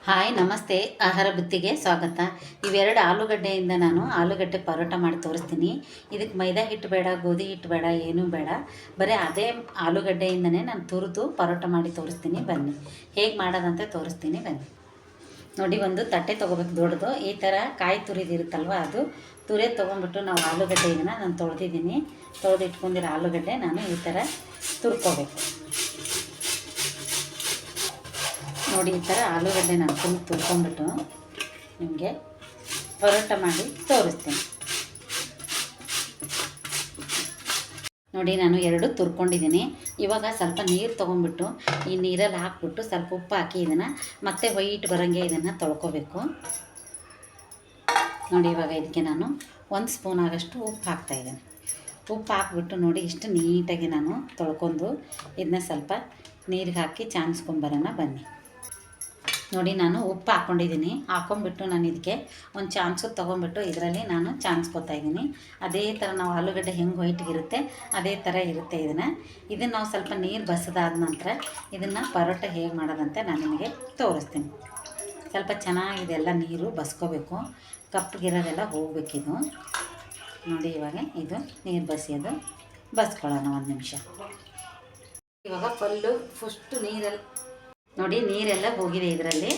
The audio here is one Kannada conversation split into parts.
ಹಾಯ್ ನಮಸ್ತೆ. ಆಹಾರ ಬುತ್ತಿಗೆ ಸ್ವಾಗತ. ಇವೆರಡು ಆಲೂಗಡ್ಡೆಯಿಂದ ನಾನು ಆಲೂಗಡ್ಡೆ ಪರೋಟ ಮಾಡಿ ತೋರಿಸ್ತೀನಿ. ಇದಕ್ಕೆ ಮೈದಾ ಹಿಟ್ಟು ಬೇಡ, ಗೋಧಿ ಹಿಟ್ಟು ಬೇಡ, ಏನೂ ಬೇಡ. ಬರೀ ಅದೇ ಆಲೂಗಡ್ಡೆಯಿಂದನೇ ನಾನು ತುರಿದು ಪರೋಟ ಮಾಡಿ ತೋರಿಸ್ತೀನಿ. ಬನ್ನಿ ಹೇಗೆ ಮಾಡೋದಂತ ತೋರಿಸ್ತೀನಿ. ಬನ್ನಿ ನೋಡಿ, ಒಂದು ತಟ್ಟೆ ತೊಗೋಬೇಕು ದೊಡ್ಡದು. ಈ ಥರ ಕಾಯಿ ತುರಿದಿರುತ್ತಲ್ವ, ಅದು ತುರಿದು ತೊಗೊಂಡ್ಬಿಟ್ಟು ನಾವು ಆಲೂಗಡ್ಡೆ ಇದನ್ನು ನಾನು ತೊಳೆದಿದ್ದೀನಿ. ತೊಳೆದು ಇಟ್ಕೊಂಡಿರೋ ಆಲೂಗಡ್ಡೆ ನಾನು ಈ ಥರ ತುರ್ಕೋಬೇಕು. ನೋಡಿ, ಈ ಥರ ಆಲೂಗಡ್ಡೆ ನಾನು ಫುಲ್ ತುರ್ಕೊಂಡ್ಬಿಟ್ಟು ನಿಮಗೆ ಪರೋಟ ಮಾಡಿ ತೋರಿಸ್ತೀನಿ. ನೋಡಿ, ನಾನು ಎರಡು ತುರ್ಕೊಂಡಿದ್ದೀನಿ. ಇವಾಗ ಸ್ವಲ್ಪ ನೀರು ತೊಗೊಂಡ್ಬಿಟ್ಟು ಈ ನೀರಲ್ಲಿ ಹಾಕ್ಬಿಟ್ಟು ಸ್ವಲ್ಪ ಉಪ್ಪು ಹಾಕಿ ಇದನ್ನು ಮತ್ತೆ ವೈಟ್ ಬರೋಂಗೆ ಇದನ್ನು ತೊಳ್ಕೊಬೇಕು. ನೋಡಿ, ಇವಾಗ ಇದಕ್ಕೆ ನಾನು 1 ಸ್ಪೂನ್ ಆಗಷ್ಟು ಉಪ್ಪು ಹಾಕ್ತಾಯಿದ್ದೀನಿ. ಉಪ್ಪು ಹಾಕ್ಬಿಟ್ಟು ನೋಡಿ, ಇಷ್ಟು ನೀಟಾಗಿ ನಾನು ತೊಳ್ಕೊಂಡು ಇದನ್ನ ಸ್ವಲ್ಪ ನೀರಿಗೆ ಹಾಕಿ ಚಾನ್ಸ್ಕೊಂಬರೋಣ. ಬನ್ನಿ ನೋಡಿ, ನಾನು ಉಪ್ಪು ಹಾಕ್ಕೊಂಡಿದ್ದೀನಿ. ಹಾಕ್ಕೊಂಬಿಟ್ಟು ನಾನು ಇದಕ್ಕೆ ಒಂದು ಚಾನ್ಸು ತೊಗೊಂಬಿಟ್ಟು ಇದರಲ್ಲಿ ನಾನು ಚಾನ್ಸ್ಕೊತಾಯಿದ್ದೀನಿ. ಅದೇ ಥರ ನಾವು ಆಲೂಗಡ್ಡೆ ಹೆಂಗೆ ವೈಟ್ಗಿರುತ್ತೆ ಅದೇ ಥರ ಇರುತ್ತೆ. ಇದನ್ನು ನಾವು ಸ್ವಲ್ಪ ನೀರು ಬಸಿದಾದ ನಂತರ ಇದನ್ನು ಪರೋಟ ಹೇಗೆ ಮಾಡೋದಂತೆ ನಾನು ನಿಮಗೆ ತೋರಿಸ್ತೀನಿ. ಸ್ವಲ್ಪ ಚೆನ್ನಾಗಿದೆಲ್ಲ ನೀರು ಬಸ್ಕೋಬೇಕು, ಕಪ್ಪಗಿರೋದೆಲ್ಲ ಹೋಗ್ಬೇಕಿದು. ನೋಡಿ, ಇವಾಗ ಇದು ನೀರು ಬಸಿಯೋದು ಬಸ್ಕೊಳ್ಳೋಣ 1 ನಿಮಿಷ. ಇವಾಗ ಫಸ್ಟು ನೀರಲ್ಲಿ ನೋಡಿ, ನೀರೆಲ್ಲ ಹೋಗಿದೆ. ಇದರಲ್ಲಿ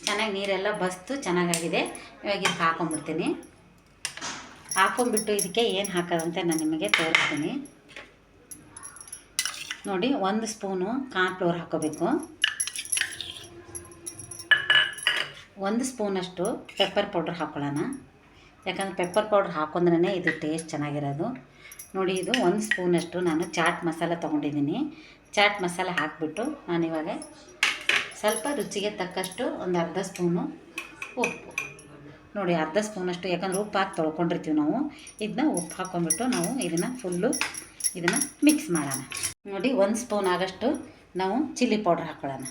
ಚೆನ್ನಾಗಿ ನೀರೆಲ್ಲ ಬಸ್ತು ಚೆನ್ನಾಗಾಗಿದೆ. ಇವಾಗ ಇದಕ್ಕೆ ಹಾಕೊಂಡ್ಬಿಡ್ತೀನಿ. ಹಾಕೊಂಡ್ಬಿಟ್ಟು ಇದಕ್ಕೆ ಏನು ಹಾಕೋದಂತೆ ನಾನು ನಿಮಗೆ ತೋರಿಸ್ತೀನಿ. ನೋಡಿ, 1 ಸ್ಪೂನು ಕಾರ್ನ್ಫ್ಲೋರ್ ಹಾಕೋಬೇಕು. 1 ಸ್ಪೂನಷ್ಟು ಪೆಪ್ಪರ್ ಪೌಡ್ರ್ ಹಾಕ್ಕೊಳ್ಳೋಣ. ಯಾಕಂದರೆ ಪೆಪ್ಪರ್ ಪೌಡ್ರ್ ಹಾಕೊಂಡ್ರೇ ಇದು ಟೇಸ್ಟ್ ಚೆನ್ನಾಗಿರೋದು. ನೋಡಿ, ಇದು 1 ಸ್ಪೂನಷ್ಟು ನಾನು ಚಾಟ್ ಮಸಾಲ ತೊಗೊಂಡಿದ್ದೀನಿ. ಚಾಟ್ ಮಸಾಲ ಹಾಕಿಬಿಟ್ಟು ನಾನಿವಾಗ ಸ್ವಲ್ಪ ರುಚಿಗೆ ತಕ್ಕಷ್ಟು ಒಂದು ಅರ್ಧ ಸ್ಪೂನು ಉಪ್ಪು. ನೋಡಿ, ಅರ್ಧ ಸ್ಪೂನಷ್ಟು, ಯಾಕಂದರೆ ಉಪ್ಪು ಹಾಕಿ ತೊಳ್ಕೊಂಡಿರ್ತೀವಿ ನಾವು. ಇದನ್ನ ಉಪ್ಪು ಹಾಕ್ಕೊಂಡ್ಬಿಟ್ಟು ನಾವು ಇದನ್ನು ಮಿಕ್ಸ್ ಮಾಡೋಣ. ನೋಡಿ, 1 ಸ್ಪೂನ್ ಆಗಷ್ಟು ನಾವು ಚಿಲ್ಲಿ ಪೌಡ್ರ್ ಹಾಕ್ಕೊಳ್ಳೋಣ.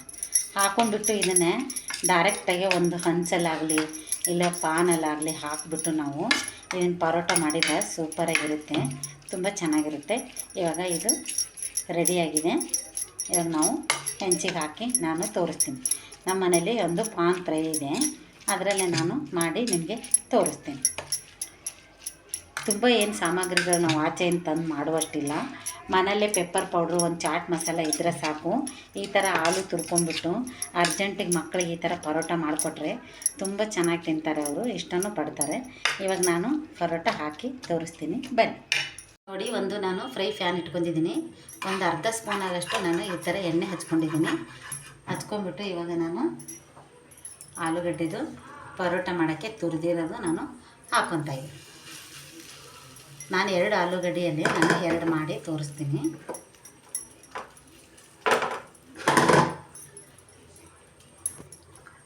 ಹಾಕ್ಕೊಂಡ್ಬಿಟ್ಟು ಇದನ್ನೇ ಡೈರೆಕ್ಟಾಗಿ ಒಂದು ಹಂಚಲ್ಲಾಗಲಿ ಇಲ್ಲ ಪಾನಲ್ಲಾಗಲಿ ಹಾಕಿಬಿಟ್ಟು ನಾವು ಇದನ್ನು ಪರೋಟ ಮಾಡಿದರೆ ಸೂಪರಾಗಿರುತ್ತೆ, ತುಂಬ ಚೆನ್ನಾಗಿರುತ್ತೆ. ಇವಾಗ ಇದು ರೆಡಿಯಾಗಿದೆ. ಇವಾಗ ನಾವು ಹೆಂಚಿಗೆ ಹಾಕಿ ನಾನು ತೋರಿಸ್ತೀನಿ. ನಮ್ಮ ಮನೇಲಿ ಒಂದು ಪಾನ್ ಫ್ರೈ ಇದೆ, ಅದರಲ್ಲೇ ನಾನು ಮಾಡಿ ನಿಮಗೆ ತೋರಿಸ್ತೀನಿ. ತುಂಬ ಏನು ಸಾಮಗ್ರಿಗಳು ನಾವು ಆಚೆಯಿಂದ ತಂದು ಮಾಡುವಷ್ಟಿಲ್ಲ. ಮನೆಯಲ್ಲೇ ಪೆಪ್ಪರ್ ಪೌಡ್ರು, ಒಂದು ಚಾಟ್ ಮಸಾಲ ಇದ್ದರೆ ಸಾಕು. ಈ ಥರ ಹಾಲು ತುರ್ಕೊಂಡ್ಬಿಟ್ಟು ಅರ್ಜೆಂಟಿಗೆ ಮಕ್ಕಳಿಗೆ ಈ ಥರ ಪರೋಟ ಮಾಡಿಕೊಟ್ರೆ ತುಂಬ ಚೆನ್ನಾಗಿ ತಿಂತಾರೆ, ಅವರು ಇಷ್ಟನೂ ಪಡ್ತಾರೆ. ಇವಾಗ ನಾನು ಪರೋಟ ಹಾಕಿ ತೋರಿಸ್ತೀನಿ. ಬನ್ನಿ ನೋಡಿ, ನಾನು ಫ್ರೈ ಫ್ಯಾನ್ ಇಟ್ಕೊಂಡಿದ್ದೀನಿ. ಒಂದು ಅರ್ಧ ಸ್ಪೂನ್ ಆಗಷ್ಟು ನಾನು ಈ ಥರ ಎಣ್ಣೆ ಹಚ್ಕೊಂಡ್ಬಿಟ್ಟು ಇವಾಗ ನಾನು ಆಲೂಗಡ್ಡೆದು ಪರೋಟ ಮಾಡೋಕ್ಕೆ ತುರಿದಿರೋದು ನಾನು ಹಾಕ್ಕೊತಾಯಿದ್ದೀನಿ. ನಾನು 2 ಆಲೂಗಡ್ಡೆಯಲ್ಲಿ ನಾನು 2 ಮಾಡಿ ತೋರಿಸ್ತೀನಿ.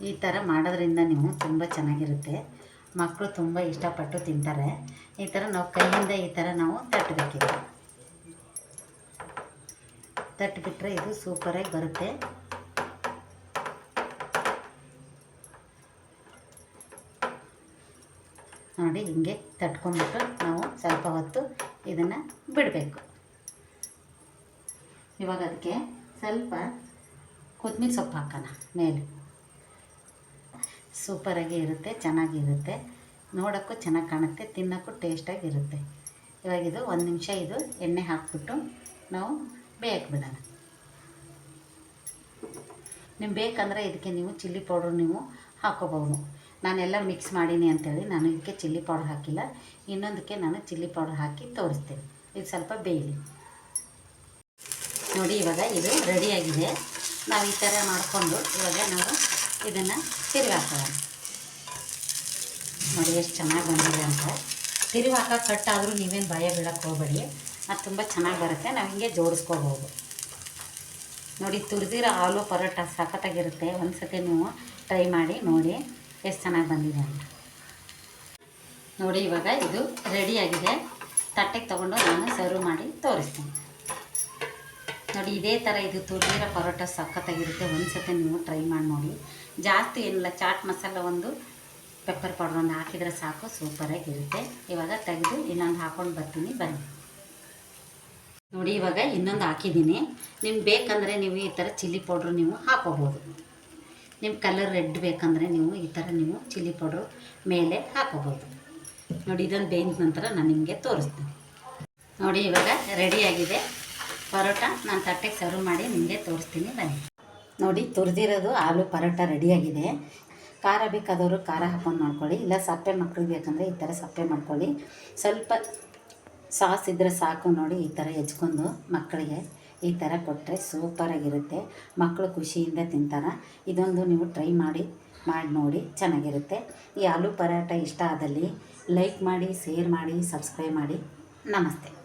ಈ ಥರ ಮಾಡೋದ್ರಿಂದ ನೀವು ತುಂಬ ಚೆನ್ನಾಗಿರುತ್ತೆ, ಮಕ್ಕಳು ತುಂಬ ಇಷ್ಟಪಟ್ಟು ತಿಂತಾರೆ. ಈ ಥರ ನಾವು ಕೈಯಿಂದ ಈ ಥರ ನಾವು ತಟ್ಟಬೇಕಿದೆ. ತಟ್ಟಿಬಿಟ್ರೆ ಇದು ಸೂಪರಾಗಿ ಬರುತ್ತೆ. ನೋಡಿ, ಹಿಂಗೆ ತಟ್ಕೊಂಡ್ಬಿಟ್ಟು ನಾವು ಸ್ವಲ್ಪ ಹೊತ್ತು ಇದನ್ನು ಬಿಡಬೇಕು. ಇವಾಗ ಅದಕ್ಕೆ ಸ್ವಲ್ಪ ಕೊತ್ತಂಬರಿ ಸೊಪ್ಪು ಹಾಕೋಣ ಮೇಲೆ. ಸೂಪರಾಗಿ ಇರುತ್ತೆ, ಚೆನ್ನಾಗಿರುತ್ತೆ, ನೋಡೋಕ್ಕೂ ಚೆನ್ನಾಗಿ ಕಾಣುತ್ತೆ, ತಿನ್ನೋಕ್ಕೂ ಟೇಸ್ಟಾಗಿರುತ್ತೆ. ಇವಾಗ ಇದು 1 ನಿಮಿಷ ಇದು ಎಣ್ಣೆ ಹಾಕ್ಬಿಟ್ಟು ನಾವು ಬೇಯಕ್ಕೆ ಬಿಡೋಣ. ನಿಮ್ಗೆ ಬೇಕಂದರೆ ಇದಕ್ಕೆ ನೀವು ಚಿಲ್ಲಿ ಪೌಡ್ರ್ ನೀವು ಹಾಕ್ಕೋಬೋದು. ನಾನೆಲ್ಲ ಮಿಕ್ಸ್ ಮಾಡೀನಿ ಅಂಥೇಳಿ ನಾನು ಇದಕ್ಕೆ ಚಿಲ್ಲಿ ಪೌಡ್ರ್ ಹಾಕಿಲ್ಲ. ಇನ್ನೊಂದಕ್ಕೆ ನಾನು ಚಿಲ್ಲಿ ಪೌಡ್ರ್ ಹಾಕಿ ತೋರಿಸ್ತೀನಿ. ಇದು ಸ್ವಲ್ಪ ಬೇಯಲಿ. ನೋಡಿ, ಇವಾಗ ಇದು ರೆಡಿಯಾಗಿದೆ. ನಾವು ಈ ಥರ ಮಾಡಿಕೊಂಡು ಇವಾಗ ನಾವು ಇದನ್ನು ತಿರುಗಾಕೋಣ. ನೋಡಿ, ಎಷ್ಟು ಚೆನ್ನಾಗಿ ಬಂದಿದೆ ಅಂತ. ತಿರುವಾಕ ಕಟ್ಟಾದರೂ ನೀವೇನು ಭಯ ಬೀಳಕ್ಕೆ ಹೋಗಬೇಡಿ, ಅದು ತುಂಬ ಚೆನ್ನಾಗಿ ಬರುತ್ತೆ. ನಾವು ಹಿಂಗೆ ಜೋಡಿಸ್ಕೋಬೋದು. ನೋಡಿ, ತುರಿದಿರೋ ಆಲೂ ಪರೋಟ ಸಖತ್ತಾಗಿರುತ್ತೆ. ಒಂದು ಸತಿ ನೀವು ಟ್ರೈ ಮಾಡಿ ನೋಡಿ ಎಷ್ಟು ಚೆನ್ನಾಗಿ ಬಂದಿದೆ ಅಂತ. ನೋಡಿ, ಇವಾಗ ಇದು ರೆಡಿಯಾಗಿದೆ. ತಟ್ಟೆಗೆ ತೊಗೊಂಡು ನಾನು ಸರ್ವ್ ಮಾಡಿ ತೋರಿಸ್ತೀನಿ. ನೋಡಿ, ಇದೇ ಥರ ಇದು ತುರಿದಿರೋ ಪರೋಟ ಸಖತ್ತಾಗಿರುತ್ತೆ. ಒಂದು ಸತಿ ನೀವು ಟ್ರೈ ಮಾಡಿ ನೋಡಿ. ಜಾಸ್ತಿ ಏನಿಲ್ಲ, ಚಾಟ್ ಮಸಾಲ ಒಂದು ಪೆಪ್ಪರ್ ಪೌಡ್ರ್ ಒಂದು ಹಾಕಿದರೆ ಸಾಕು, ಸೂಪರಾಗಿರುತ್ತೆ. ಇವಾಗ ತೆಗೆದು ಇನ್ನೊಂದು ಹಾಕ್ಕೊಂಡು ಬರ್ತೀನಿ. ಬನ್ನಿ ನೋಡಿ, ಇವಾಗ ಇನ್ನೊಂದು ಹಾಕಿದ್ದೀನಿ. ನಿಮ್ಗೆ ಬೇಕಂದರೆ ನೀವು ಈ ಥರ ಚಿಲ್ಲಿ ಪೌಡ್ರು ನೀವು ಹಾಕೋಬೋದು. ನಿಮ್ಮ ಕಲರ್ ರೆಡ್ ಬೇಕಂದರೆ ನೀವು ಈ ಥರ ನೀವು ಚಿಲ್ಲಿ ಪೌಡ್ರು ಮೇಲೆ ಹಾಕೋಬೋದು. ನೋಡಿ ಇದನ್ನು ಬೇಯಿದ ನಂತರ ನಾನು ನಿಮಗೆ ತೋರಿಸ್ತೀನಿ. ನೋಡಿ ಇವಾಗ ರೆಡಿಯಾಗಿದೆ ಪರೋಟ. ನಾನು ತಟ್ಟೆಗೆ ಸರ್ವ್ ಮಾಡಿ ನಿಮಗೆ ತೋರಿಸ್ತೀನಿ ಬನ್ನಿ. ನೋಡಿ ತುರಿದಿರೋದು ಆಲೂ ಪರೋಟ ರೆಡಿಯಾಗಿದೆ. ಖಾರ ಬೇಕಾದವರು ಖಾರ ಹಾಕ್ಕೊಂಡು ಮಾಡ್ಕೊಳ್ಳಿ, ಇಲ್ಲ ಸಪ್ಪೆ ಮಕ್ಳಿಗೆ ಬೇಕಂದರೆ ಈ ಥರ ಸಪ್ಪೆ ಮಾಡ್ಕೊಳ್ಳಿ. ಸ್ವಲ್ಪ ಸಾಸ್ ಇದ್ದರೆ ಸಾಕು. ನೋಡಿ ಈ ಥರ ಹೆಚ್ಕೊಂಡು ಮಕ್ಕಳಿಗೆ ಈ ಥರ ಕೊಟ್ಟರೆ ಸೂಪರಾಗಿರುತ್ತೆ. ಮಕ್ಕಳು ಖುಷಿಯಿಂದ ತಿಂತಾರೆ. ಇದೊಂದು ನೀವು ಟ್ರೈ ಮಾಡಿ ನೋಡಿ ಚೆನ್ನಾಗಿರುತ್ತೆ. ಈ ಆಲೂ ಪರೋಟ ಇಷ್ಟ ಆದಲ್ಲಿ ಲೈಕ್ ಮಾಡಿ, ಶೇರ್ ಮಾಡಿ, ಸಬ್ಸ್ಕ್ರೈಬ್ ಮಾಡಿ. ನಮಸ್ತೆ.